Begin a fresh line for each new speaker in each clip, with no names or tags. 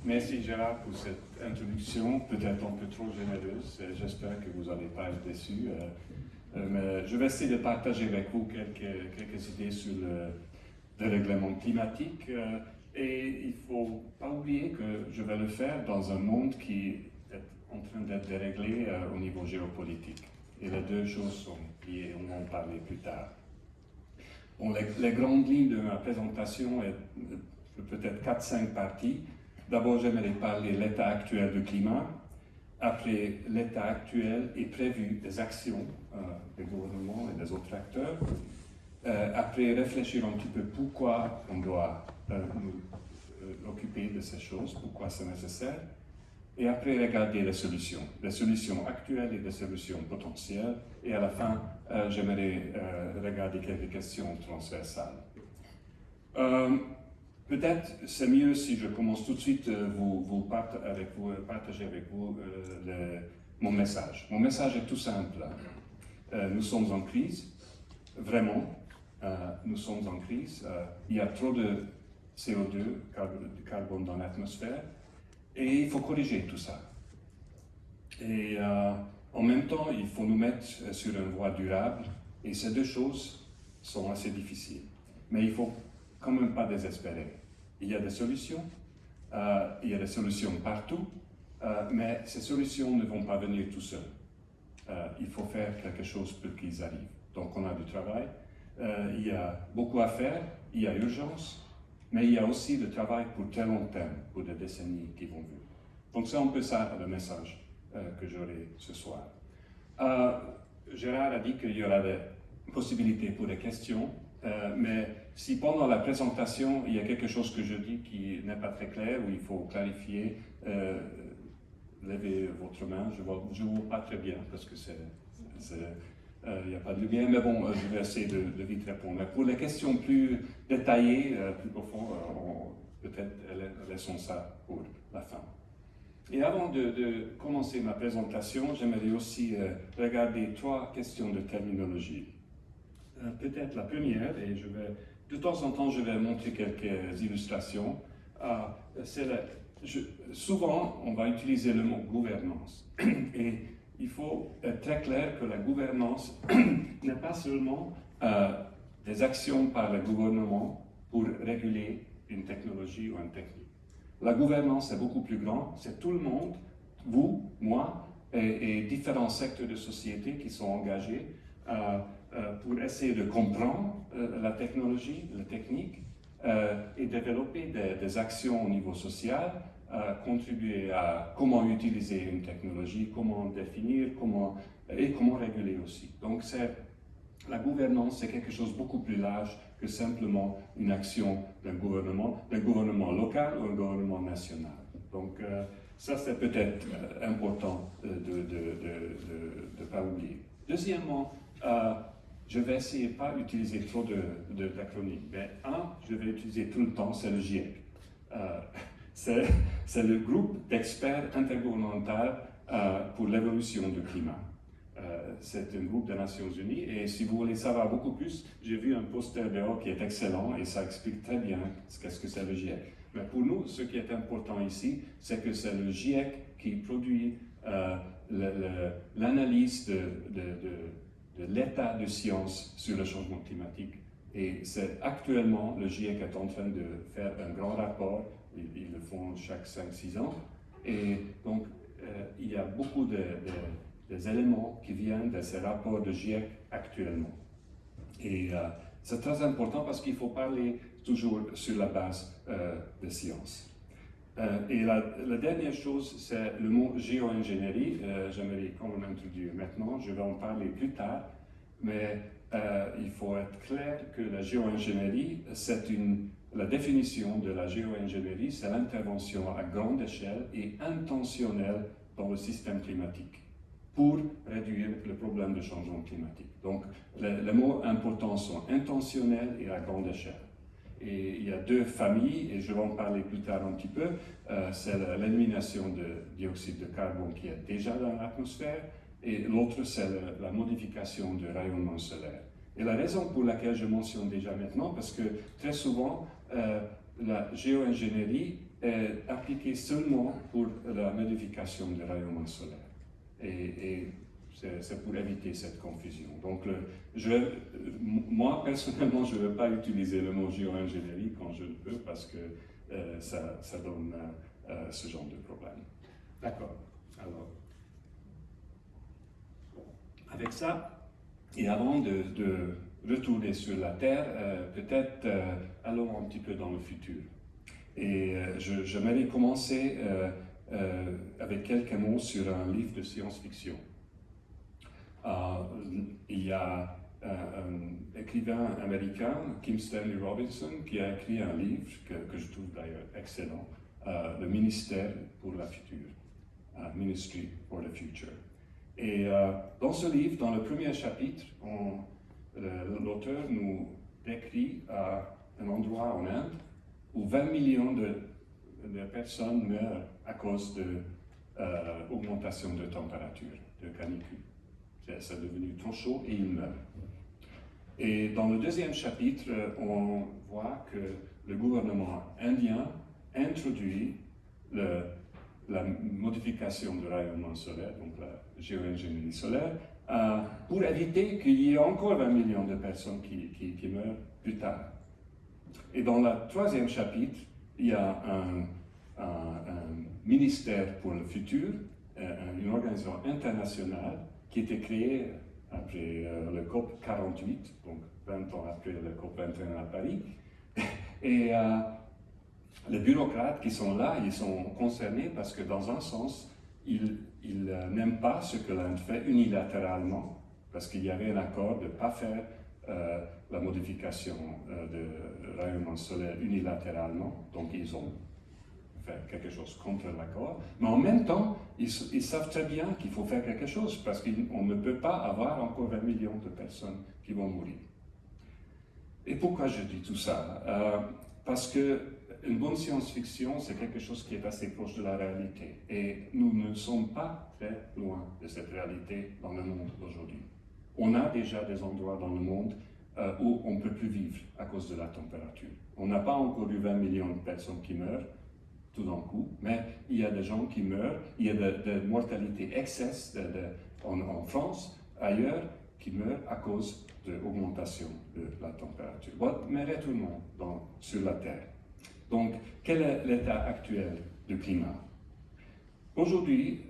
Merci Gérard pour cette introduction, peut-être un peu trop généreuse. J'espère que vous n'allez pas être déçus. Mais je vais essayer de partager avec vous quelques idées sur le dérèglement climatique. Et il ne faut pas oublier que je vais le faire dans un monde qui est en train d'être déréglé au niveau géopolitique. Et les deux choses sont liées, on va en parler plus tard. Bon, les grandes lignes de ma présentation est peut-être 4-5 parties. D'abord, j'aimerais parler de l'état actuel du climat. Après, l'état actuel et prévu des actions des gouvernements et des autres acteurs. Après, réfléchir un petit peu pourquoi on doit nous occuper de ces choses, pourquoi c'est nécessaire. Et après, regarder les solutions actuelles et les solutions potentielles. Et à la fin, j'aimerais regarder quelques questions transversales. Peut-être c'est mieux si je commence tout de suite partager avec vous mon message. Mon message est tout simple. Nous sommes en crise, vraiment. Nous sommes en crise. Il y a trop de CO2, de carbone dans l'atmosphère. Et il faut corriger tout ça. Et en même temps, il faut nous mettre sur une voie durable. Et ces deux choses sont assez difficiles. Mais il ne faut quand même pas désespérer. Il y a des solutions. Il y a des solutions partout. Mais ces solutions ne vont pas venir tout seules. Il faut faire quelque chose pour qu'ils arrivent. Donc on a du travail. Il y a beaucoup à faire. Il y a urgence. Mais il y a aussi le travail pour très long terme, pour des décennies qui vont venir. Donc c'est un peu ça le message que j'aurai ce soir. Gérard a dit qu'il y aura des possibilités pour des questions, mais si pendant la présentation il y a quelque chose que je dis qui n'est pas très clair, ou il faut clarifier, levez votre main, je ne vois pas très bien parce que il n'y a pas de lumière, mais bon, je vais essayer de vite répondre. Mais pour les questions plus détaillées, plus profondes, peut-être laissons ça pour la fin. Et avant de commencer ma présentation, j'aimerais aussi regarder 3 questions de terminologie. Peut-être la première, et de temps en temps, je vais montrer quelques illustrations. Souvent, on va utiliser le mot gouvernance. Et il faut être très clair que la gouvernance n'est pas seulement des actions par le gouvernement pour réguler une technologie ou une technique. La gouvernance est beaucoup plus grande, c'est tout le monde, vous, moi, et différents secteurs de société qui sont engagés pour essayer de comprendre la technologie, la technique, et développer des actions au niveau social, contribuer à comment utiliser une technologie, comment définir, comment réguler aussi. Donc la gouvernance, c'est quelque chose de beaucoup plus large que simplement une action d'un gouvernement local ou un gouvernement national. Donc ça, c'est peut-être important de ne pas oublier. Deuxièmement, je vais essayer de ne pas utiliser trop d'acronymes. Mais je vais utiliser tout le temps, c'est le GIEC. C'est le groupe d'experts intergouvernemental pour l'évolution du climat. C'est un groupe des Nations Unies et si vous voulez savoir beaucoup plus, j'ai vu un poster dehors qui est excellent et ça explique très bien qu'est-ce que c'est le GIEC. Mais pour nous, ce qui est important ici, c'est que c'est le GIEC qui produit l'analyse de l'état de science sur le changement climatique. Et actuellement, le GIEC est en train de faire un grand rapport. Ils le font chaque 5-6 ans. Et donc, il y a beaucoup des éléments qui viennent de ces rapports de GIEC actuellement. Et c'est très important parce qu'il faut parler toujours sur la base de science. Et la dernière chose, c'est le mot géo-ingénierie. J'aimerais quand même introduire maintenant, je vais en parler plus tard, mais il faut être clair que la géo-ingénierie, la définition de la géo-ingénierie, c'est l'intervention à grande échelle et intentionnelle dans le système climatique pour réduire le problème de changement climatique. Donc, les mots importants sont intentionnels et à grande échelle. Et il y a 2 familles, et je vais en parler plus tard un petit peu. C'est l'élimination de dioxyde de carbone qui est déjà dans l'atmosphère, et l'autre, c'est la modification du rayonnement solaire. Et la raison pour laquelle je mentionne déjà maintenant, parce que très souvent, la géo-ingénierie est appliquée seulement pour la modification du rayonnement solaire. Et c'est pour éviter cette confusion. Donc, moi, personnellement, je ne veux pas utiliser le mot géo-ingénierie quand je le peux parce que ça donne ce genre de problème. D'accord. Alors, avec ça, et avant de retourner sur la Terre, peut-être allons un petit peu dans le futur. Et j'aimerais commencer avec quelques mots sur un livre de science-fiction. Il y a un écrivain américain, Kim Stanley Robinson, qui a écrit un livre que je trouve d'ailleurs excellent, Le Ministère pour la Future, Ministry for the Future. Et dans ce livre, dans le premier chapitre, l'auteur nous décrit un endroit en Inde où 20 millions de personnes meurent à cause de l'augmentation de température, de canicule. C'est devenu trop chaud et ils meurent. Et dans le deuxième chapitre, on voit que le gouvernement indien introduit la modification du rayonnement solaire, donc la géo-ingénierie solaire, pour éviter qu'il y ait encore 20 millions de personnes qui meurent plus tard. Et dans le troisième chapitre, il y a un ministère pour le futur, une organisation internationale qui a été créée après le COP 48, donc 20 ans après le COP 21 à Paris. Et les bureaucrates qui sont là, ils sont concernés parce que dans un sens, ils n'aiment pas ce que l'Inde fait unilatéralement, parce qu'il y avait un accord de ne pas faire la modification de rayonnement solaire unilatéralement, donc ils ont fait quelque chose contre l'accord, mais en même temps, ils savent très bien qu'il faut faire quelque chose, parce qu'on ne peut pas avoir encore 20 millions de personnes qui vont mourir. Et pourquoi je dis tout ça? Parce qu'une bonne science-fiction, c'est quelque chose qui est assez proche de la réalité, et nous ne sommes pas très loin de cette réalité dans le monde d'aujourd'hui. On a déjà des endroits dans le monde où on ne peut plus vivre à cause de la température. On n'a pas encore eu 20 millions de personnes qui meurent tout d'un coup, mais il y a des gens qui meurent, il y a de mortalité excess en France, ailleurs, qui meurent à cause de l'augmentation de la température. Mais retournons sur la Terre. Donc, quel est l'état actuel du climat? Aujourd'hui,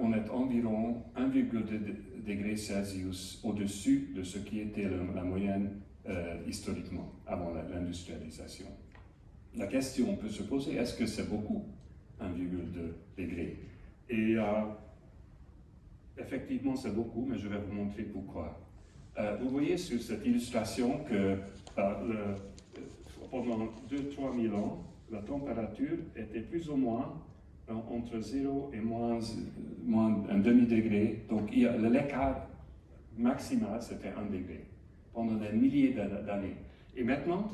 on est environ 1,2 degrés Celsius au-dessus de ce qui était la moyenne historiquement, avant l'industrialisation. La question peut se poser, est-ce que c'est beaucoup, 1,2 degrés? Et effectivement, c'est beaucoup, mais je vais vous montrer pourquoi. Vous voyez sur cette illustration que pendant 2-3 000 ans, la température était plus ou moins entre 0 et moins un demi-degré. Donc l'écart maximal, c'était 1 degré pendant des milliers d'années. Et maintenant,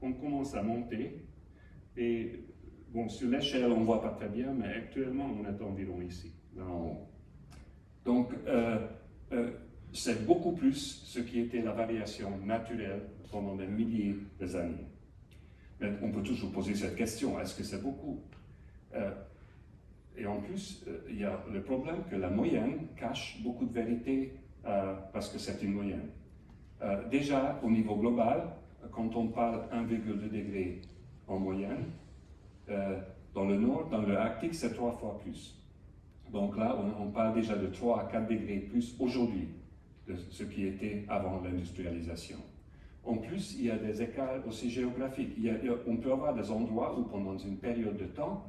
on commence à monter. Et bon, sur l'échelle, on ne voit pas très bien, mais actuellement, on est environ ici, là en haut. Donc, c'est beaucoup plus ce qui était la variation naturelle pendant des milliers d'années. Mais on peut toujours poser cette question, est-ce que c'est beaucoup? Et en plus, il y a le problème que la moyenne cache beaucoup de vérité parce que c'est une moyenne. Déjà, au niveau global, quand on parle 1,2 degré en moyenne, dans le nord, dans le Arctique, c'est 3 fois plus. Donc là, on parle déjà de 3 à 4 degrés plus aujourd'hui de ce qui était avant l'industrialisation. En plus, il y a des écarts aussi géographiques. On peut avoir des endroits où pendant une période de temps,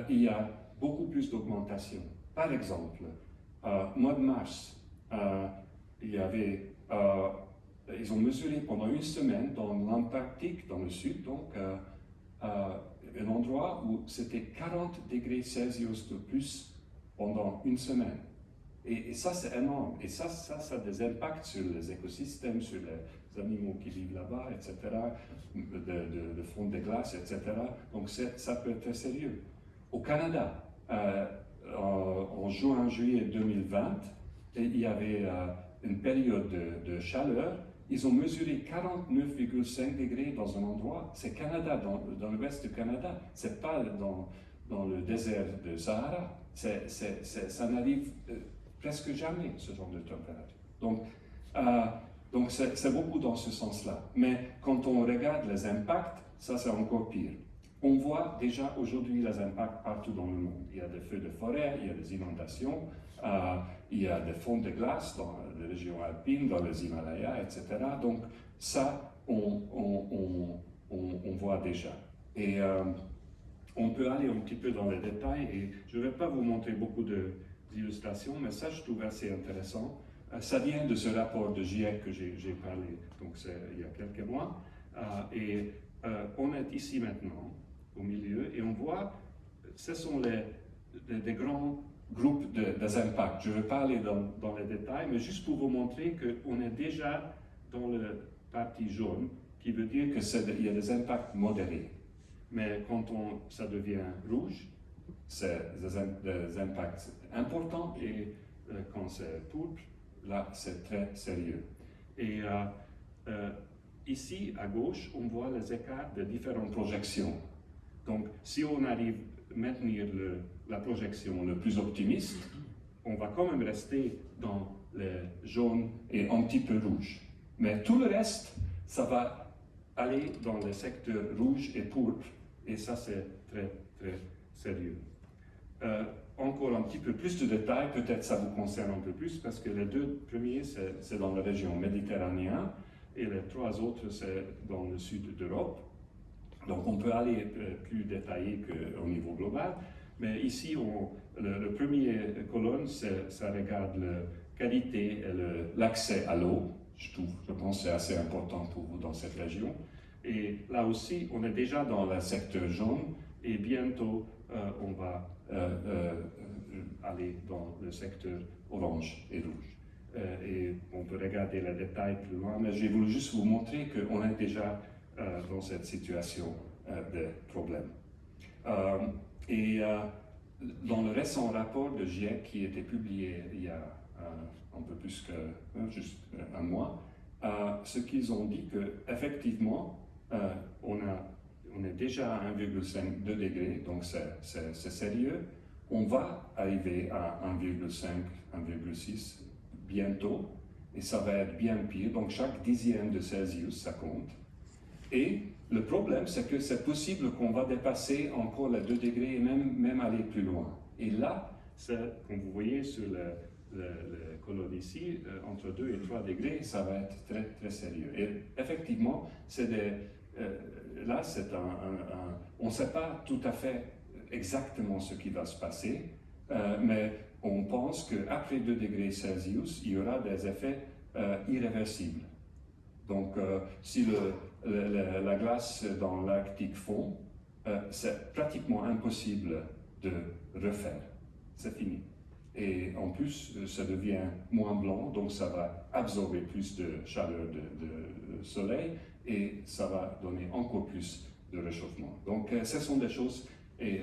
il y a beaucoup plus d'augmentation. Par exemple, mois de mars, ils ont mesuré pendant une semaine dans l'Antarctique, dans le sud, donc un endroit où c'était 40 degrés Celsius de plus pendant une semaine. Et ça, c'est énorme. Et ça a des impacts sur les écosystèmes, sur les animaux qui vivent là-bas, etc., de fond des glaces, etc. Donc ça peut être très sérieux. Au Canada, en juin-juillet 2020, il y avait une période de chaleur ils ont mesuré 49,5 degrés dans un endroit, c'est Canada, dans l'ouest du Canada, c'est pas dans le désert de Sahara. Ça n'arrive presque jamais, ce genre de température. Donc c'est beaucoup dans ce sens-là. Mais quand on regarde les impacts, ça c'est encore pire. On voit déjà aujourd'hui les impacts partout dans le monde. Il y a des feux de forêt, il y a des inondations, il y a des fonds de glace dans les régions alpines, dans les Himalayas, etc. Donc ça, on voit déjà. Et on peut aller un petit peu dans les détails, et je ne vais pas vous montrer beaucoup d'illustrations, mais ça, je trouve assez intéressant. Ça vient de ce rapport de GIEC que j'ai parlé, donc c'est il y a quelques mois. On est ici maintenant, au milieu, et on voit, ce sont des grands groupes des impacts. Je ne vais pas aller dans les détails, mais juste pour vous montrer qu'on est déjà dans le parti jaune, qui veut dire qu'il y a des impacts modérés. Mais quand ça devient rouge, c'est des impacts importants, et quand c'est pourpre, là, c'est très sérieux. Et ici, à gauche, on voit les écarts de différentes projections. Donc, si on arrive à maintenir la projection le plus optimiste, on va quand même rester dans le jaune et un petit peu rouge. Mais tout le reste, ça va aller dans le secteur rouge et pourpre, et ça, c'est très, très sérieux. Encore un petit peu plus de détails, peut-être ça vous concerne un peu plus, parce que les deux premiers, c'est dans la région méditerranéenne, et les trois autres, c'est dans le sud d'Europe. Donc on peut aller plus détaillé qu'au niveau global, mais ici, le premier colonne, ça regarde la qualité et l'accès à l'eau. Je pense que c'est assez important pour vous dans cette région. Et là aussi, on est déjà dans le secteur jaune, et bientôt, on va aller dans le secteur orange et rouge. Et on peut regarder les détails plus loin, mais j'ai voulu juste vous montrer qu'on est déjà dans cette situation de problème. Dans le récent rapport de GIEC qui a été publié il y a un peu plus que juste un mois, ce qu'ils ont dit qu'effectivement, on est déjà à 1,5 degrés, donc c'est sérieux. On va arriver à 1,5, 1,6 bientôt, et ça va être bien pire. Donc chaque dixième de Celsius, ça compte. Et le problème, c'est que c'est possible qu'on va dépasser encore les 2 degrés et même aller plus loin. Et là, comme vous voyez sur le colonne ici, entre 2 et 3 degrés, ça va être très, très sérieux. Et effectivement, là, on ne sait pas tout à fait exactement ce qui va se passer, mais on pense qu'après 2 degrés Celsius, il y aura des effets irréversibles. Donc, si la glace dans l'Arctique fond, c'est pratiquement impossible de refaire. C'est fini. Et en plus, ça devient moins blanc, donc ça va absorber plus de chaleur de soleil, et ça va donner encore plus de réchauffement. Donc, ce sont des choses, et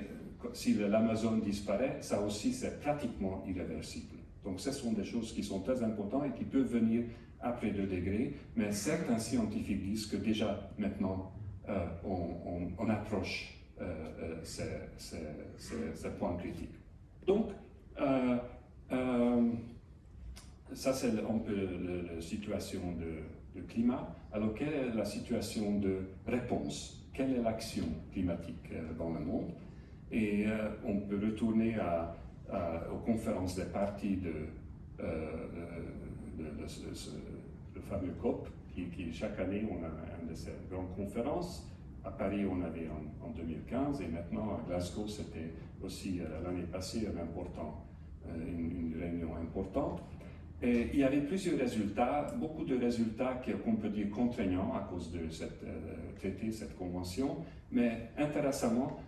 si l'Amazone disparaît, ça aussi, c'est pratiquement irréversible. Donc, ce sont des choses qui sont très importantes et qui peuvent venir après 2 degrés, mais certains scientifiques disent que déjà maintenant, on approche ces points critiques. Donc, ça c'est un peu la situation de climat. Alors, quelle est la situation de réponse? Quelle est l'action climatique dans le monde? Et on peut retourner aux conférences des parties le fameux COP, qui chaque année, on a une de ces grandes conférences. À Paris, on avait en 2015, et maintenant à Glasgow, c'était aussi l'année passée une réunion importante. Et il y avait plusieurs résultats, beaucoup de résultats qu'on peut dire contraignants à cause de cette convention, mais intéressamment,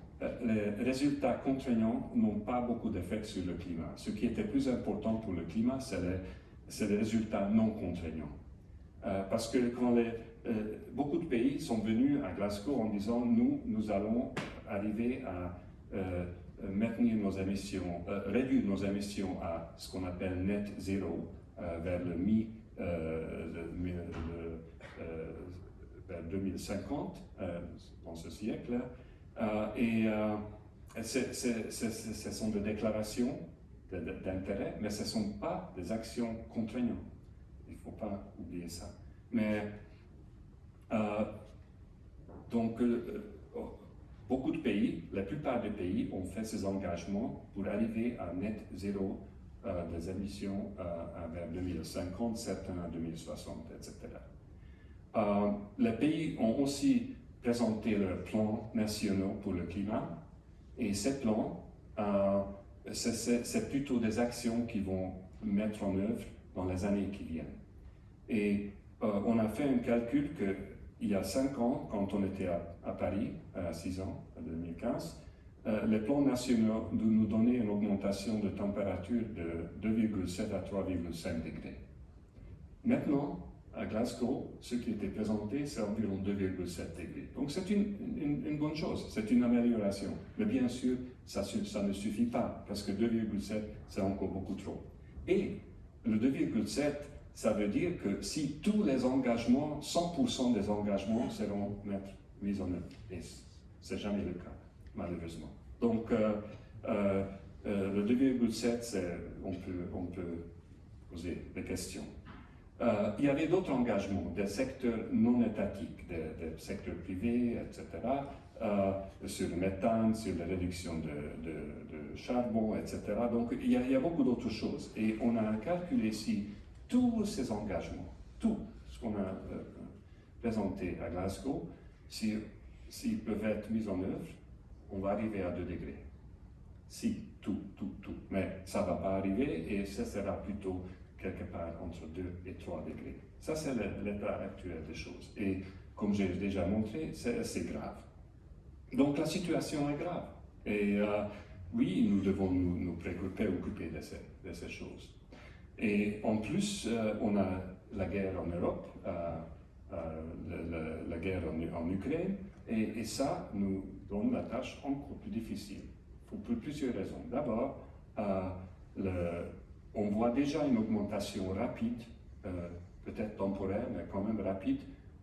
les résultats contraignants n'ont pas beaucoup d'effet sur le climat. Ce qui était plus important pour le climat, c'est les résultats non contraignants. Parce que quand beaucoup de pays sont venus à Glasgow en disant nous allons arriver à maintenir nos émissions, réduire nos émissions à ce qu'on appelle net zéro vers le vers 2050, dans ce siècle. Ce sont des déclarations d'intérêt, mais ce ne sont pas des actions contraignantes. Il ne faut pas oublier ça. Mais, beaucoup de pays, la plupart des pays ont fait ces engagements pour arriver à net zéro des émissions vers 2050, certains à 2060, etc. Les pays ont aussi présenté leurs plans nationaux pour le climat, et ces plans, c'est plutôt des actions qu'ils vont mettre en œuvre dans les années qui viennent. Et on a fait un calcul qu'il y a 5 ans, quand on était à Paris, 6 ans, en 2015, les plans nationaux nous donnaient une augmentation de température de 2,7 à 3,5 degrés. Maintenant, à Glasgow, ce qui était présenté, c'est environ 2,7 degrés. Donc c'est une bonne chose, c'est une amélioration. Mais bien sûr, ça ne suffit pas, parce que 2,7, c'est encore beaucoup trop. Et le 2,7, ça veut dire que si tous les engagements, 100% des engagements seront mis en œuvre. Et ce n'est jamais le cas, malheureusement. Donc, le 2,7, on peut poser des questions. Il y avait d'autres engagements, des secteurs non étatiques, des secteurs privés, etc., sur le méthane, sur la réduction de charbon, etc. Donc, il y a beaucoup d'autres choses. Et on a calculé ici tous ces engagements, tout ce qu'on a présenté à Glasgow, s'ils peuvent être mis en œuvre, on va arriver à 2 degrés. Si, tout. Mais ça ne va pas arriver et ça sera plutôt quelque part entre 2 et 3 degrés. Ça, c'est l'état actuel des choses. Et comme j'ai déjà montré, c'est assez grave. Donc la situation est grave. Et oui, nous devons nous préoccuper de ces choses. Et en plus, on a la guerre en Europe, la guerre en Ukraine, et ça nous donne la tâche encore plus difficile, pour plusieurs raisons. D'abord, on voit déjà une augmentation rapide, peut-être temporaire, mais quand même rapide,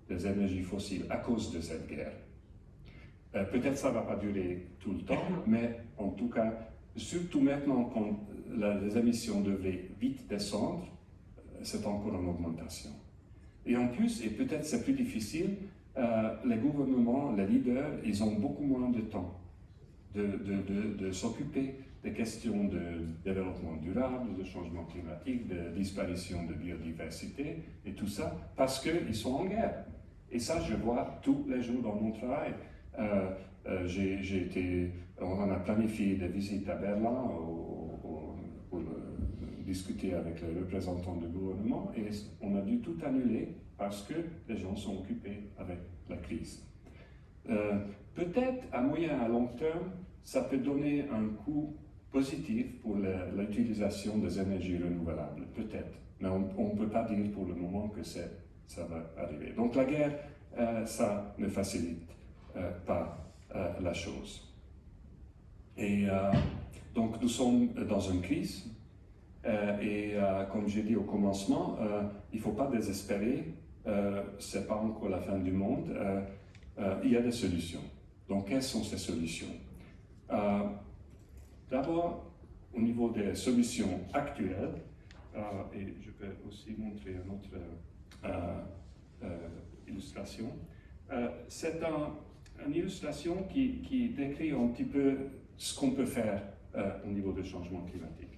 des énergies fossiles à cause de cette guerre. Peut-être ça ne va pas durer tout le temps, mais en tout cas, surtout maintenant quand les émissions devraient vite descendre, c'est encore en augmentation. Et en plus, et peut-être c'est plus difficile, les gouvernements, les leaders, ils ont beaucoup moins de temps de s'occuper des questions de développement durable, de changement climatique, de disparition de biodiversité et tout ça, parce qu'ils sont en guerre. Et ça, je vois tous les jours dans mon travail. On a planifié des visites à Berlin pour discuter avec les représentants du gouvernement et on a dû tout annuler parce que les gens sont occupés avec la crise. Peut-être à moyen et à long terme, ça peut donner un coup positif pour l'utilisation des énergies renouvelables, peut-être. Mais on ne peut pas dire pour le moment que ça va arriver. Donc la guerre, ça ne facilite pas la chose. Et donc nous sommes dans une crise. Et comme j'ai dit au commencement, il ne faut pas désespérer, ce n'est pas encore la fin du monde, il y a des solutions. Donc quelles sont ces solutions? D'abord, au niveau des solutions actuelles, et je peux aussi montrer une autre illustration, c'est une illustration qui décrit un petit peu ce qu'on peut faire au niveau du changement climatique.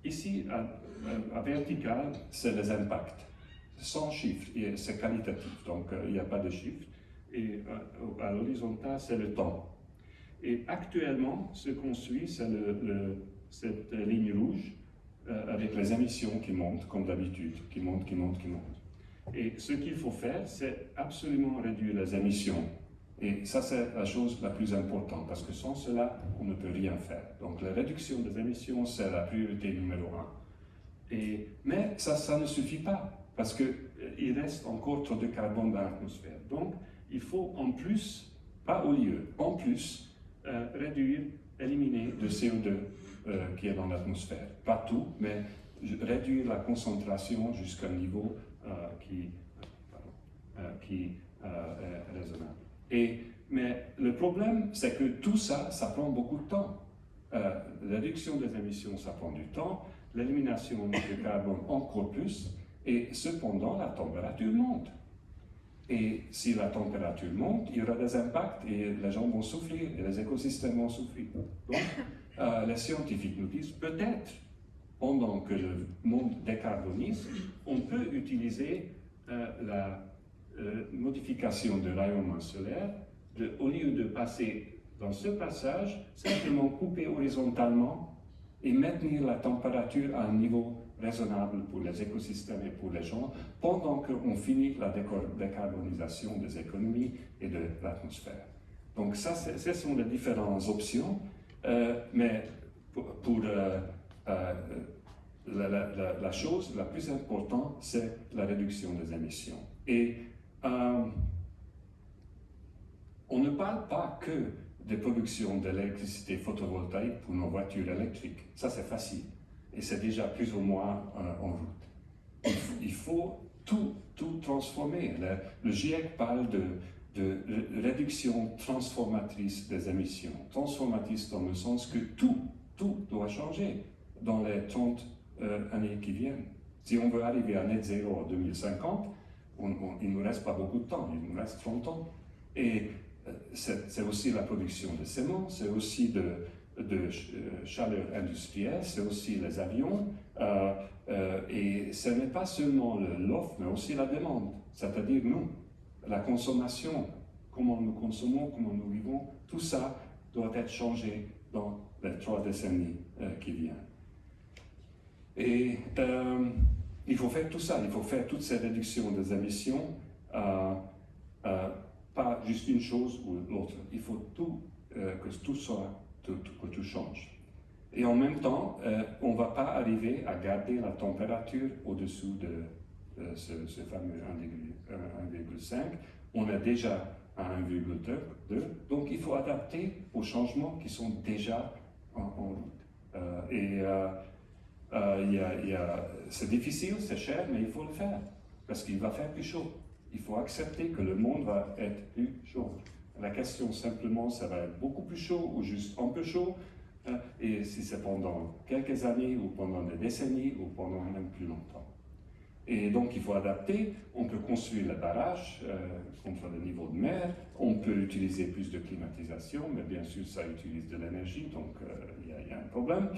Ici, à vertical, c'est les impacts, sans chiffres, et c'est qualitatif, donc il n'y a pas de chiffres. Et à l'horizontale, c'est le temps. Et actuellement, ce qu'on suit, c'est cette ligne rouge avec les émissions qui montent, comme d'habitude, qui montent. Et ce qu'il faut faire, c'est absolument réduire les émissions. Et ça, c'est la chose la plus importante, parce que sans cela, on ne peut rien faire. Donc la réduction des émissions, c'est la priorité numéro 1. Mais ça ne suffit pas, parce qu'il reste encore trop de carbone dans l'atmosphère. Donc, il faut en plus, pas au lieu, en plus, réduire, éliminer le CO2 qui est dans l'atmosphère. Pas tout, mais réduire la concentration jusqu'à un niveau est raisonnable. Mais le problème, c'est que tout ça, ça prend beaucoup de temps. La réduction des émissions, ça prend du temps. L'élimination de carbone, encore plus. Et cependant, la température monte. Et si la température monte, il y aura des impacts et les gens vont souffrir et les écosystèmes vont souffrir. Donc, les scientifiques nous disent peut-être, pendant que le monde décarbonise, on peut utiliser la modification de rayonnement solaire, au lieu de passer dans ce passage, simplement couper horizontalement et maintenir la température à un niveau raisonnable pour les écosystèmes et pour les gens, pendant qu'on finit la décarbonisation des économies et de l'atmosphère. Donc ça, ce sont les différentes options, mais pour la chose la plus importante, c'est la réduction des émissions. Et on ne parle pas que de production d'électricité photovoltaïque pour nos voitures électriques. Ça, c'est facile. Et c'est déjà plus ou moins en route. Il faut tout transformer. Le GIEC parle de réduction transformatrice des émissions. Transformatrice dans le sens que tout doit changer dans les 30 années qui viennent. Si on veut arriver à net zéro en 2050, il ne nous reste pas beaucoup de temps, il nous reste 30 ans. Et c'est aussi la production de ciment, c'est aussi de chaleur industrielle, c'est aussi les avions, et ce n'est pas seulement l'offre, mais aussi la demande, c'est-à-dire nous, la consommation, comment nous consommons, comment nous vivons, tout ça doit être changé dans les 3 décennies qui viennent. Et il faut faire tout ça, il faut faire toutes ces réductions des émissions, pas juste une chose ou l'autre, il faut que tout soit, que tout change. Et en même temps, on ne va pas arriver à garder la température au-dessous de ce fameux 1,5. On est déjà à 1,2, donc il faut adapter aux changements qui sont déjà en route. C'est difficile, c'est cher, mais il faut le faire, parce qu'il va faire plus chaud. Il faut accepter que le monde va être plus chaud. La question simplement, ça va être beaucoup plus chaud ou juste un peu chaud, et si c'est pendant quelques années ou pendant des décennies ou pendant même plus longtemps. Et donc il faut adapter, on peut construire les barrages contre le niveau de mer, on peut utiliser plus de climatisation, mais bien sûr ça utilise de l'énergie, donc il y a un problème.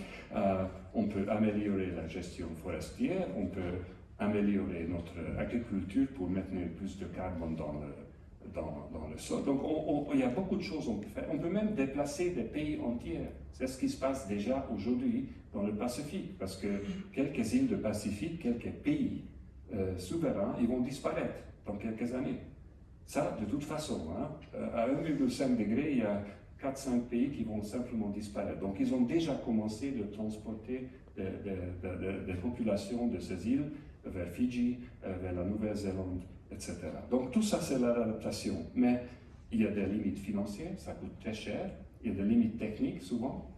On peut améliorer la gestion forestière, on peut améliorer notre agriculture pour maintenir plus de carbone dans le sol. Donc il y a beaucoup de choses qu'on peut faire. On peut même déplacer des pays entiers. C'est ce qui se passe déjà aujourd'hui dans le Pacifique, parce que quelques îles du Pacifique, quelques pays souverains, ils vont disparaître dans quelques années. Ça, de toute façon, à 1,5 degré, il y a 4-5 pays qui vont simplement disparaître. Donc ils ont déjà commencé de transporter des populations de ces îles vers Fidji, vers la Nouvelle-Zélande, etc. Donc tout ça, c'est l'adaptation. Mais il y a des limites financières, ça coûte très cher. Il y a des limites techniques, souvent.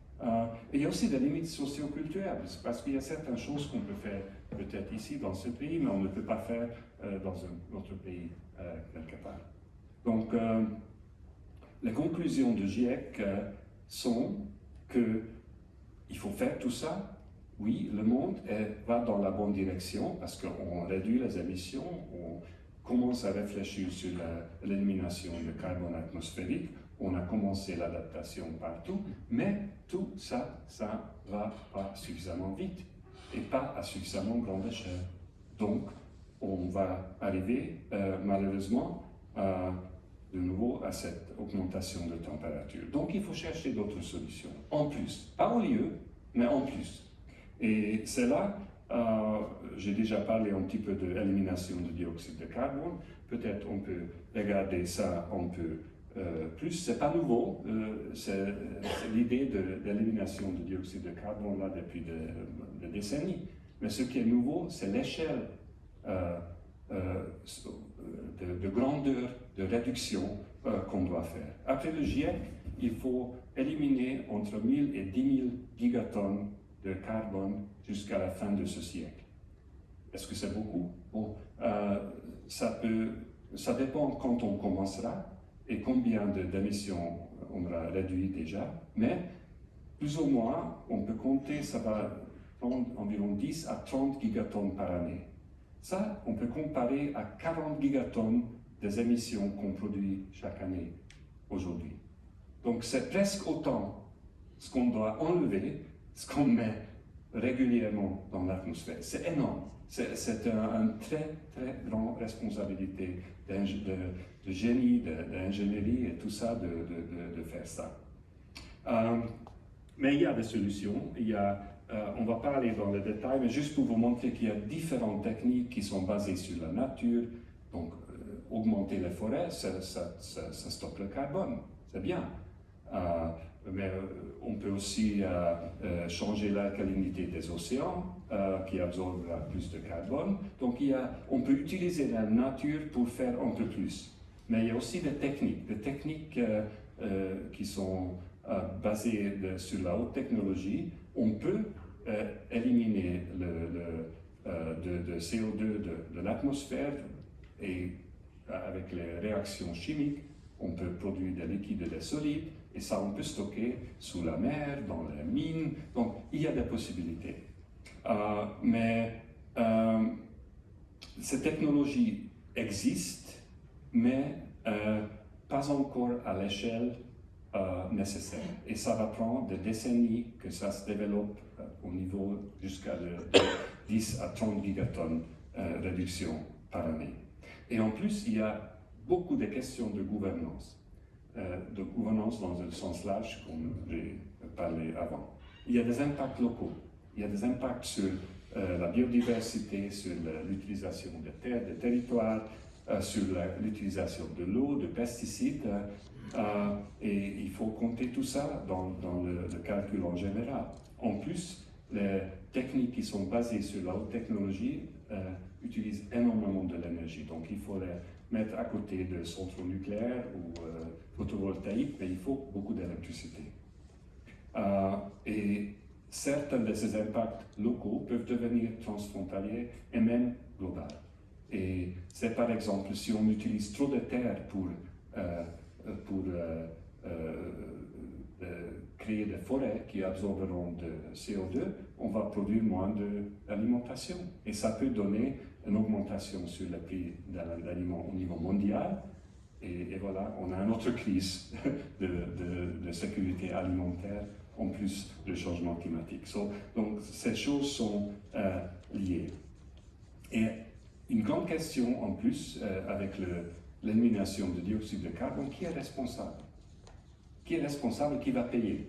Et il y a aussi des limites socio-culturelles, parce qu'il y a certaines choses qu'on peut faire peut-être ici, dans ce pays, mais on ne peut pas faire dans un autre pays, quelque part. Donc, les conclusions du GIEC sont qu'il faut faire tout ça. Oui, le monde va dans la bonne direction, parce qu'on réduit les émissions, on commence à réfléchir sur l'élimination de carbone atmosphérique, on a commencé l'adaptation partout, mais tout ça, ça ne va pas suffisamment vite et pas à suffisamment grande échelle. Donc, on va arriver malheureusement de nouveau à cette augmentation de température. Donc, il faut chercher d'autres solutions, en plus, pas au lieu, mais en plus. Et c'est là, j'ai déjà parlé un petit peu de l'élimination du dioxyde de carbone, peut-être on peut regarder ça un peu plus, c'est pas nouveau, c'est l'idée de l'élimination du dioxyde de carbone là depuis des décennies. Mais ce qui est nouveau, c'est l'échelle de grandeur, de réduction qu'on doit faire. Après le GIEC, il faut éliminer entre 1000 et 10 000 gigatonnes de carbone jusqu'à la fin de ce siècle. Est-ce que c'est beaucoup? Bon, ça dépend quand on commencera et combien d'émissions on aura réduit déjà, mais plus ou moins, on peut compter, ça va prendre environ 10 à 30 gigatonnes par année. Ça, on peut comparer à 40 gigatonnes des émissions qu'on produit chaque année aujourd'hui. Donc c'est presque autant ce qu'on doit enlever, ce qu'on met régulièrement dans l'atmosphère. C'est énorme. C'est une très, très grande responsabilité de génie, d'ingénierie et tout ça, de faire ça. Mais il y a des solutions. On ne va pas aller dans le détail, mais juste pour vous montrer qu'il y a différentes techniques qui sont basées sur la nature. Donc, augmenter les forêts, ça stocke le carbone. C'est bien. Mais on peut aussi changer l'alcalinité des océans, qui absorbera plus de carbone. Donc, on peut utiliser la nature pour faire un peu plus. Mais il y a aussi des techniques qui sont basées sur la haute technologie. On peut éliminer le CO2 de l'atmosphère et avec les réactions chimiques, on peut produire des liquides et des solides. Et ça, on peut stocker sous la mer, dans les mines. Donc, il y a des possibilités. Mais ces technologies existent, mais pas encore à l'échelle nécessaire. Et ça va prendre des décennies que ça se développe au niveau jusqu'à 10 à 30 gigatonnes réduction par année. Et en plus, il y a beaucoup de questions de gouvernance dans un sens large, comme j'ai parlé avant. Il y a des impacts locaux, il y a des impacts sur la biodiversité, sur l'utilisation des terres, des territoires, sur l'utilisation de l'eau, de pesticides, et il faut compter tout ça dans le calcul en général. En plus, les techniques qui sont basées sur la haute technologie utilisent énormément de l'énergie, donc il faut les mettre à côté de centrales nucléaires ou photovoltaïques, mais il faut beaucoup d'électricité. Et certains de ces impacts locaux peuvent devenir transfrontaliers et même globaux. Et c'est par exemple si on utilise trop de terre pour créer des forêts qui absorberont de CO2, on va produire moins d'alimentation. Et ça peut donner une augmentation sur le prix de l'aliment au niveau mondial. Et voilà, on a une autre crise de sécurité alimentaire en plus du changement climatique. Donc ces choses sont liées. Et une grande question en plus avec l'élimination de dioxyde de carbone, qui est responsable? Qui est responsable et qui va payer?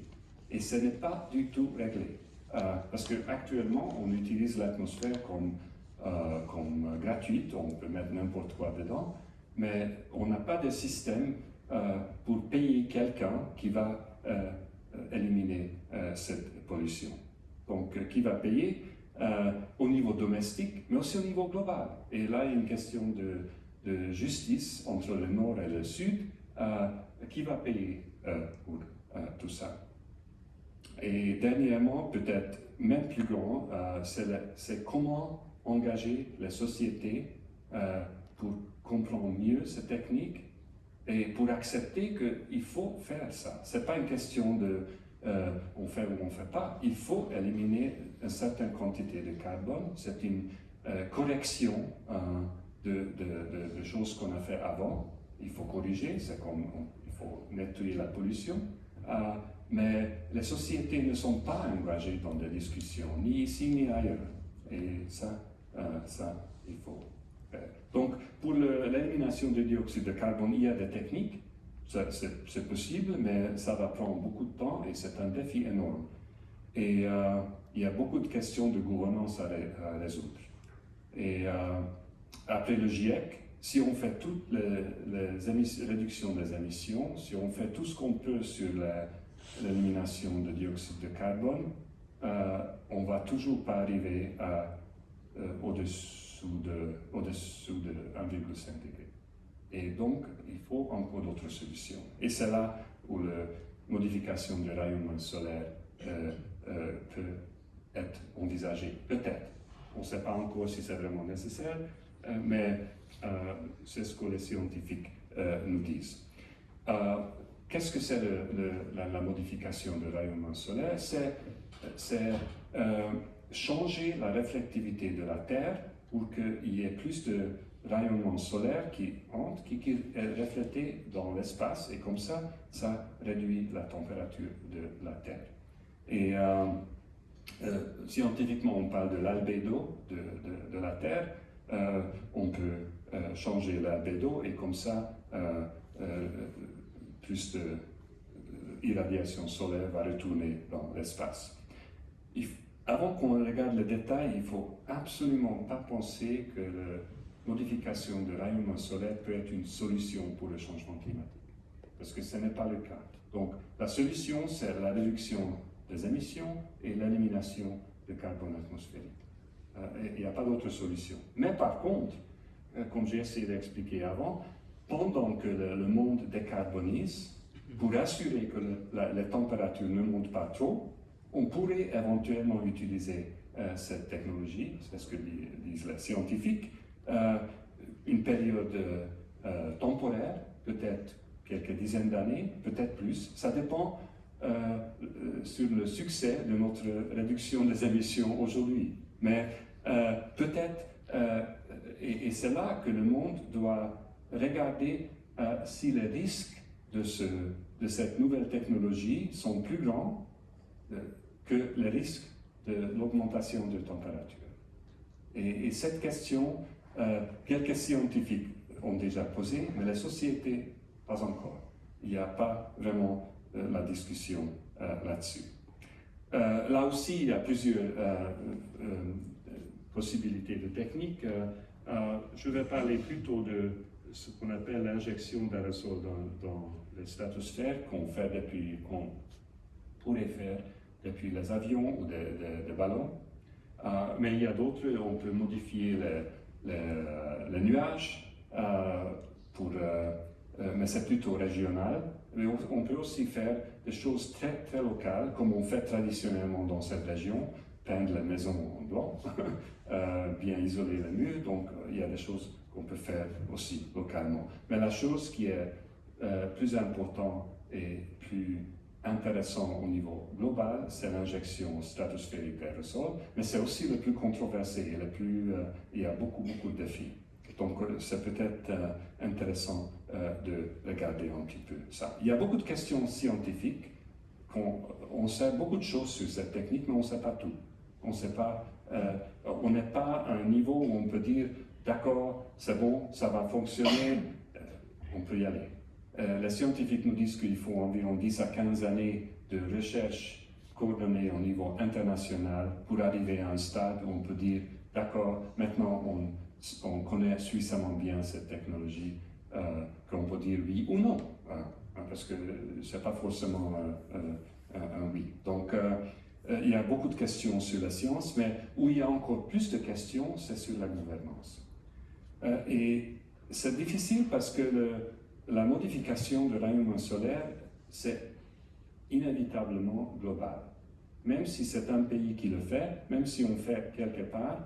Et ce n'est pas du tout réglé. Parce qu'actuellement, on utilise l'atmosphère comme gratuite, on peut mettre n'importe quoi dedans, mais on n'a pas de système pour payer quelqu'un qui va éliminer cette pollution. Donc, qui va payer au niveau domestique, mais aussi au niveau global. Et là, il y a une question de justice entre le nord et le sud. Qui va payer pour tout ça? Et dernièrement, peut-être même plus grand, c'est comment engager les sociétés pour comprendre mieux ces techniques et pour accepter qu'il faut faire ça. Ce n'est pas une question de on fait ou on ne fait pas. Il faut éliminer une certaine quantité de carbone. C'est une correction de choses qu'on a fait avant. Il faut corriger, c'est comme il faut nettoyer la pollution. Mais les sociétés ne sont pas engagées dans des discussions, ni ici ni ailleurs. Et ça il faut faire. Donc, pour l'élimination du dioxyde de carbone, il y a des techniques. C'est possible, mais ça va prendre beaucoup de temps et c'est un défi énorme. Et il y a beaucoup de questions de gouvernance à résoudre. Et après le GIEC, si on fait toutes les réductions des émissions, si on fait tout ce qu'on peut sur l'élimination de dioxyde de carbone, on ne va toujours pas arriver au-dessous de 1,5 degré. Et donc, il faut encore d'autres solutions. Et c'est là où la modification du rayonnement solaire peut être envisagée, peut-être. On ne sait pas encore si c'est vraiment nécessaire, mais c'est ce que les scientifiques nous disent. Qu'est-ce que c'est la modification du rayonnement solaire? C'est changer la réflectivité de la Terre pour qu'il y ait plus de rayonnement solaire qui entre, qui est reflété dans l'espace, et comme ça réduit la température de la Terre. Et scientifiquement, on parle de l'albédo de la Terre. On peut changer l'albédo, et comme ça, plus d'irradiation solaire va retourner dans l'espace. Avant qu'on regarde le détail, il ne faut absolument pas penser que la modification du rayonnement solaire peut être une solution pour le changement climatique, parce que ce n'est pas le cas. Donc, la solution, c'est la réduction des émissions et l'élimination de carbone atmosphérique. Il n'y a pas d'autre solution. Mais par contre, comme j'ai essayé d'expliquer avant, pendant que le monde décarbonise, pour assurer que les températures ne montent pas trop, on pourrait éventuellement utiliser cette technologie, c'est ce que disent les scientifiques, une période temporaire, peut-être quelques dizaines d'années, peut-être plus. Ça dépend sur le succès de notre réduction des émissions aujourd'hui. Mais peut-être, et c'est là que le monde doit regarder si les risques de cette nouvelle technologie sont plus grands que les risques de l'augmentation de température. Et cette question, quelques scientifiques ont déjà posé, mais les sociétés, pas encore. Il n'y a pas vraiment la discussion là-dessus. Là aussi, il y a plusieurs possibilités de techniques. Je vais parler plutôt de ce qu'on appelle l'injection d'aérosol dans la stratosphère, qu'on pourrait faire depuis les avions ou des ballons. Mais il y a d'autres, on peut modifier les nuages, mais c'est plutôt régional. Mais on peut aussi faire des choses très, très locales, comme on fait traditionnellement dans cette région, peindre les maisons en blanc, bien isoler les murs, donc il y a des choses qu'on peut faire aussi localement. Mais la chose qui est plus importante et plus intéressante au niveau global, c'est l'injection stratosphérique d'aérosol, mais c'est aussi le plus controversé et il y a beaucoup, beaucoup de défis. Donc c'est peut-être intéressant de regarder un petit peu ça. Il y a beaucoup de questions scientifiques, on sait beaucoup de choses sur cette technique, mais on ne sait pas tout. On n'est pas à un niveau où on peut dire d'accord, c'est bon, ça va fonctionner, on peut y aller. Les scientifiques nous disent qu'il faut environ 10 à 15 années de recherche coordonnée au niveau international pour arriver à un stade où on peut dire d'accord, maintenant on connaît suffisamment bien cette technologie qu'on peut dire oui ou non, parce que ce n'est pas forcément un oui. Donc, il y a beaucoup de questions sur la science, mais où il y a encore plus de questions, c'est sur la gouvernance. Et c'est difficile parce que la modification du rayonnement solaire, c'est inévitablement global. Même si c'est un pays qui le fait, même si on fait quelque part,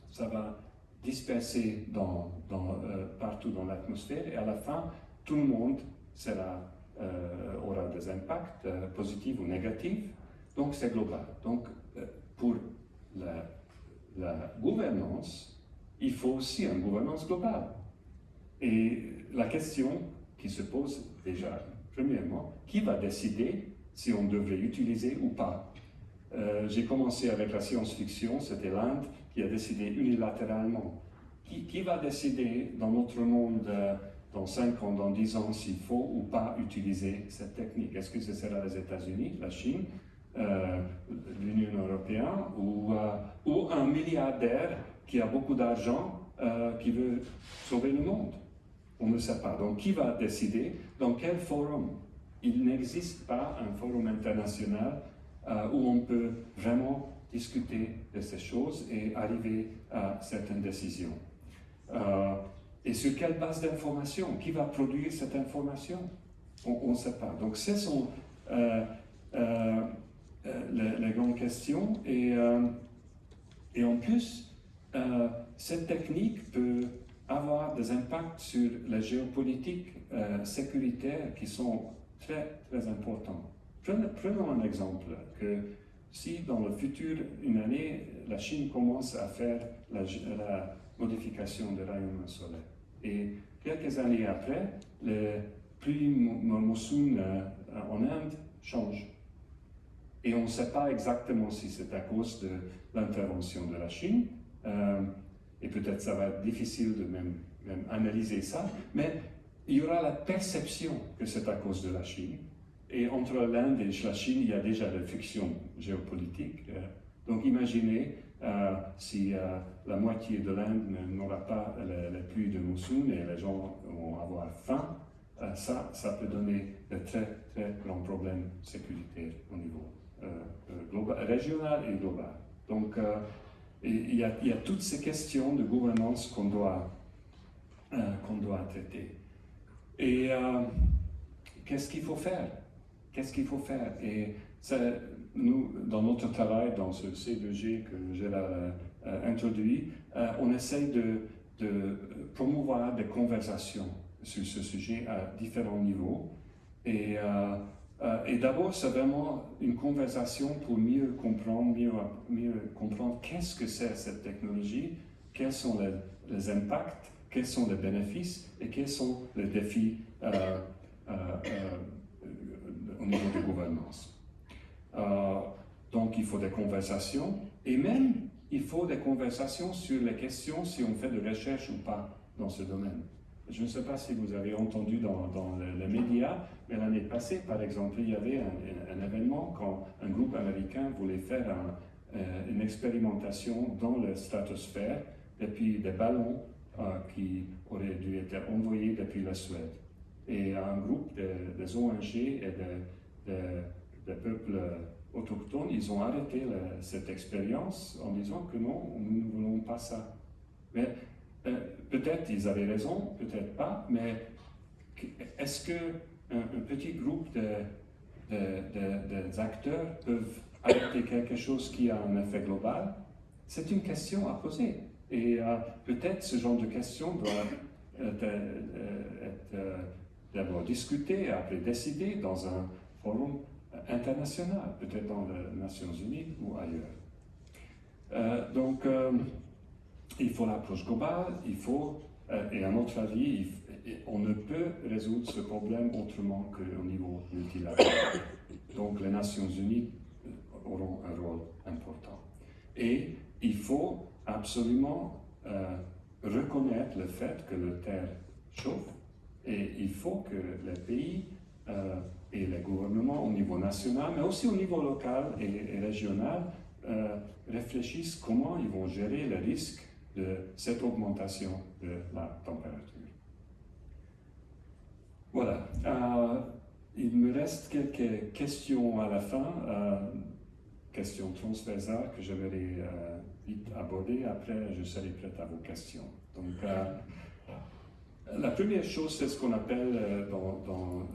ça va disperser partout dans l'atmosphère, et à la fin, tout le monde aura des impacts positifs ou négatifs. Donc c'est global. Donc pour la gouvernance, il faut aussi une gouvernance globale. Et la question qui se pose déjà, premièrement, qui va décider si on devrait utiliser ou pas? J'ai commencé avec la science-fiction, c'était l'Inde qui a décidé unilatéralement. Qui va décider dans notre monde dans 5 ans, dans 10 ans, s'il faut ou pas utiliser cette technique? Est-ce que ce sera les États-Unis, la Chine, l'Union européenne ou un milliardaire qui a beaucoup d'argent qui veut sauver le monde? On ne sait pas. Donc, qui va décider? Dans quel forum? Il n'existe pas un forum international où on peut vraiment discuter de ces choses et arriver à certaines décisions. Et sur quelle base d'information? Qui va produire cette information? On ne sait pas. Donc, ce sont les grandes questions. Et Et en plus, cette technique peut avoir des impacts sur la géopolitique sécuritaire qui sont très, très importants. Prenons un exemple, que si dans le futur, une année, la Chine commence à faire la modification des rayonnements solaires, et quelques années après, le pluie monsoon en Inde change. Et on ne sait pas exactement si c'est à cause de l'intervention de la Chine, et peut-être ça va être difficile de même analyser ça, mais il y aura la perception que c'est à cause de la Chine. Et entre l'Inde et la Chine, il y a déjà des frictions géopolitiques. Donc imaginez si la moitié de l'Inde n'aura pas les pluies de mousson et les gens vont avoir faim, ça peut donner de très, très grands problèmes sécuritaires au niveau global, régional et global. Donc il y a toutes ces questions de gouvernance qu'on doit traiter. Et qu'est-ce qu'il faut faire? Qu'est-ce qu'il faut faire? Et nous, dans notre travail, dans ce C2G que j'ai introduit, on essaye de promouvoir des conversations sur ce sujet à différents niveaux. Et d'abord, c'est vraiment une conversation pour mieux comprendre qu'est-ce que c'est cette technologie, quels sont les impacts, quels sont les bénéfices et quels sont les défis au niveau de gouvernance. Donc, il faut des conversations et même il faut des conversations sur les questions si on fait de recherche ou pas dans ce domaine. Je ne sais pas si vous avez entendu dans les médias, mais l'année passée, par exemple, il y avait un événement quand un groupe américain voulait faire une expérimentation dans la stratosphère depuis des ballons qui auraient dû être envoyés depuis la Suède. Et un groupe des ONG et des peuples autochtones, ils ont arrêté cette expérience en disant que non, nous ne voulons pas ça. Mais peut-être ils avaient raison, peut-être pas, mais est-ce qu'un petit groupe d'acteurs peuvent arrêter quelque chose qui a un effet global? C'est une question à poser. Et peut-être ce genre de question doit être d'abord discuté et après décidé dans un forum international, peut-être dans les Nations Unies ou ailleurs. Donc, il faut l'approche globale, et à notre avis, on ne peut résoudre ce problème autrement qu'au niveau multilatéral. Donc, les Nations Unies auront un rôle important. Et il faut absolument reconnaître le fait que la Terre chauffe, et il faut que les pays et les gouvernements au niveau national, mais aussi au niveau local et régional, réfléchissent comment ils vont gérer les risques de cette augmentation de la température. Voilà. Il me reste quelques questions à la fin, questions transversales que j'aimerais vite aborder. Après, je serai prête à vos questions. Donc, la première chose, c'est ce qu'on appelle dans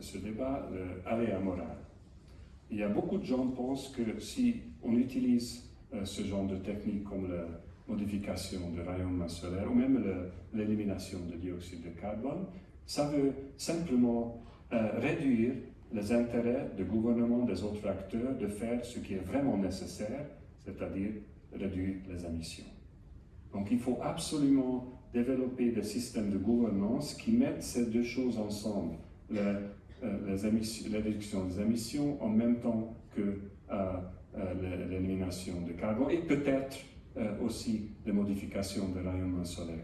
ce débat l'aléa moral. Il y a beaucoup de gens qui pensent que si on utilise ce genre de technique comme la modification de rayonnement solaire ou même l'élimination de dioxyde de carbone, ça veut simplement réduire les intérêts du gouvernement, des autres acteurs, de faire ce qui est vraiment nécessaire, c'est-à-dire réduire les émissions. Donc il faut absolument développer des systèmes de gouvernance qui mettent ces deux choses ensemble, la réduction des émissions en même temps que l'élimination de carbone et peut-être aussi des modifications de rayonnement solaire,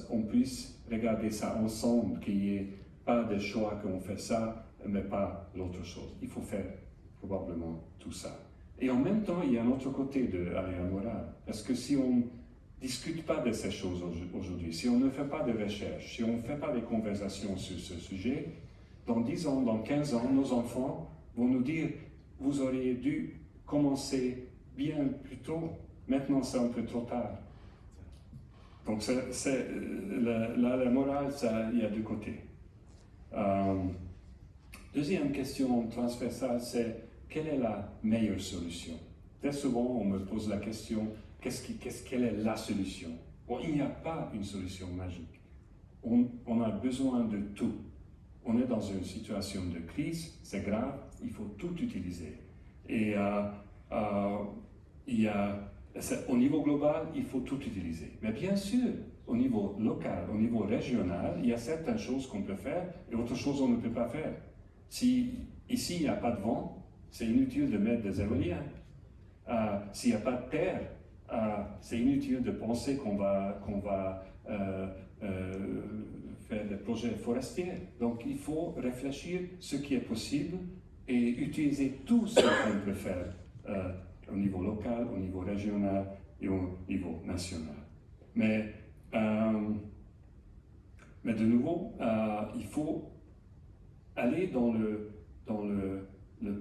qu'on puisse regarder ça ensemble, qu'il n'y ait pas de choix qu'on fait ça, mais pas l'autre chose. Il faut faire probablement tout ça. Et en même temps, il y a un autre côté de l'aléa moral, parce que si on discute pas de ces choses aujourd'hui, si on ne fait pas de recherche, si on ne fait pas de conversations sur ce sujet, dans 10 ans, dans 15 ans, nos enfants vont nous dire « Vous auriez dû commencer bien plus tôt, maintenant c'est un peu trop tard ». Donc la morale, il y a deux côtés. Deuxième question transversale, c'est quelle est la meilleure solution? Très souvent, on me pose la question, quelle est la solution? Bon, il n'y a pas une solution magique. On a besoin de tout. On est dans une situation de crise, c'est grave, il faut tout utiliser. Et au niveau global, il faut tout utiliser. Mais bien sûr, au niveau local, au niveau régional, il y a certaines choses qu'on peut faire et autres choses on ne peut pas faire. Si ici il n'y a pas de vent, c'est inutile de mettre des éoliens. S'il n'y a pas de terre, c'est inutile de penser qu'on va faire des projets forestiers. Donc il faut réfléchir ce qui est possible et utiliser tout ce qu'on peut faire au niveau local, au niveau régional et au niveau national. Mais de nouveau, il faut aller dans le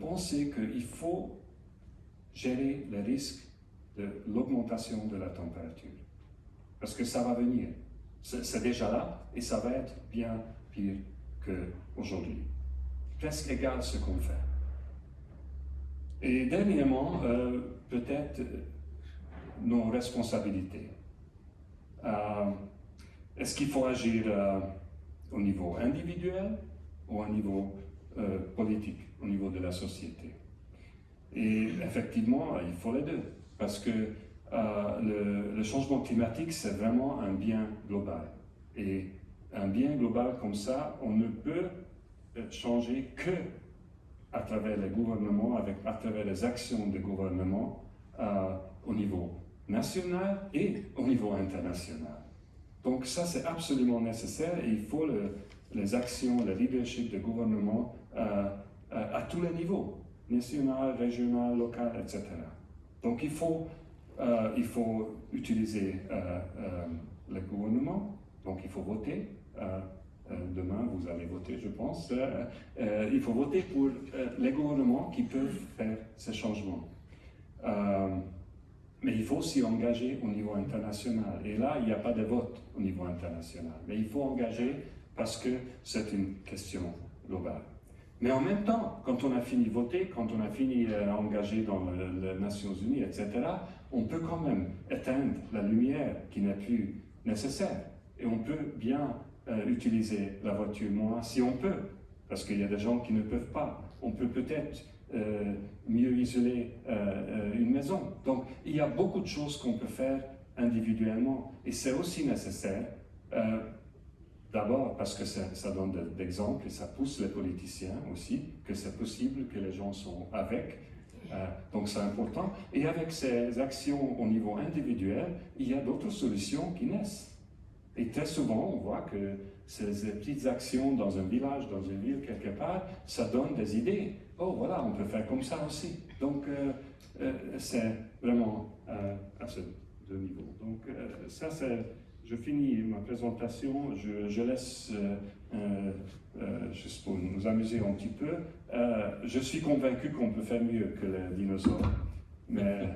penser qu'il faut gérer les risques de l'augmentation de la température. Parce que ça va venir. C'est déjà là et ça va être bien pire qu'aujourd'hui. Presque égal ce qu'on fait. Et dernièrement, peut-être nos responsabilités. Est-ce qu'il faut agir au niveau individuel ou au niveau politique, au niveau de la société? Et effectivement, il faut les deux, parce que le changement climatique, c'est vraiment un bien global. Et un bien global comme ça, on ne peut changer que à travers les gouvernements, à travers les actions des gouvernements au niveau national et au niveau international. Donc ça, c'est absolument nécessaire et il faut les actions, le leadership des gouvernements à tous les niveaux, national, régional, local, etc. Donc il faut utiliser le gouvernement, donc il faut voter. Demain, vous allez voter, je pense. Il faut voter pour les gouvernements qui peuvent faire ces changements. Mais il faut aussi engager au niveau international. Et là, il n'y a pas de vote au niveau international. Mais il faut engager parce que c'est une question globale. Mais en même temps, quand on a fini de voter, quand on a fini d'engager dans les Nations Unies, etc., on peut quand même éteindre la lumière qui n'est plus nécessaire. Et on peut bien utiliser la voiture moins si on peut, parce qu'il y a des gens qui ne peuvent pas. On peut peut-être mieux isoler une maison. Donc, il y a beaucoup de choses qu'on peut faire individuellement. Et c'est aussi nécessaire, d'abord parce que ça donne d'exemples et ça pousse les politiciens aussi, que c'est possible que les gens sont avec. Donc, c'est important. Et avec ces actions au niveau individuel, il y a d'autres solutions qui naissent. Et très souvent, on voit que ces petites actions dans un village, dans une ville, quelque part, ça donne des idées. Oh, voilà, on peut faire comme ça aussi. Donc, c'est vraiment à ce deux niveaux. Donc, ça, c'est... Je finis ma présentation. Je laisse, juste pour nous amuser un petit peu, je suis convaincu qu'on peut faire mieux que les dinosaures. Mais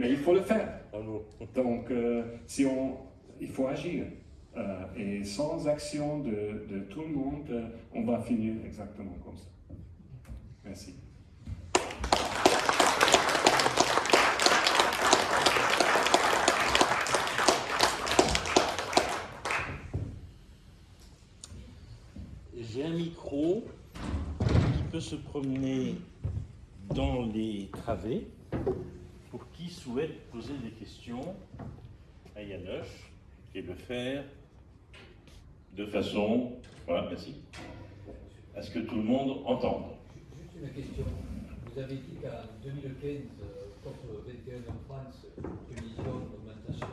il faut le faire. Donc, il faut agir. Et sans action de tout le monde, on va finir exactement comme ça. Merci.
J'ai un micro qui peut se promener dans les travées pour qui souhaite poser des questions à Yanoche et le faire de façon, voilà, merci, à ce que tout le monde entende.
Juste une question. Vous avez dit qu'en 2015, COP 21 en France, prévision d'augmentation